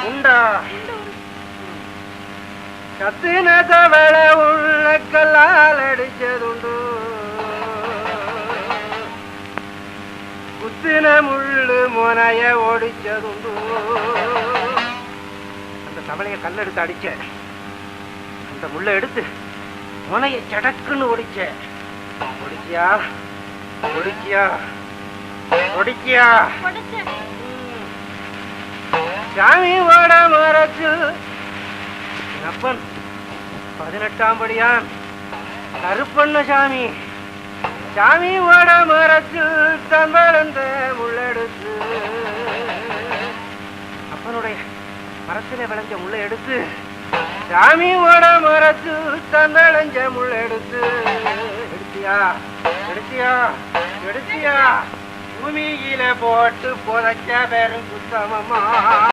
உண்டா கத்தின தவள உள்ள கல்லால் அடிச்சதுண்டு குத்தின முள்ளு முனைய ஓடிச்சதுண்டு அந்த தவளைய கல்லெடுத்து அடிச்ச அந்த முள்ள எடுத்து முனைய சடக்குன்னு ஓடிச்ச ஒடிச்சியா ஒடிச்சியா ஒடிச்சியா சாமி ஓட மரச்சு அப்பன் 18ஆம் படியான் கருப்பண்ண சாமி சாமி ஓட மரச்சு தம்பளந்த முள்ளெடுத்து அப்பனுடைய மரத்திலே விளைஞ்ச முள்ளை எடுத்து சாமி ஓட மரச்சு தந்தளஞ்ச முள்ளெடுத்து எடுத்தியா எடுத்தியா எடுத்தியா பூமியில போட்டு புதைச்ச பெரும் குத்தமம்மா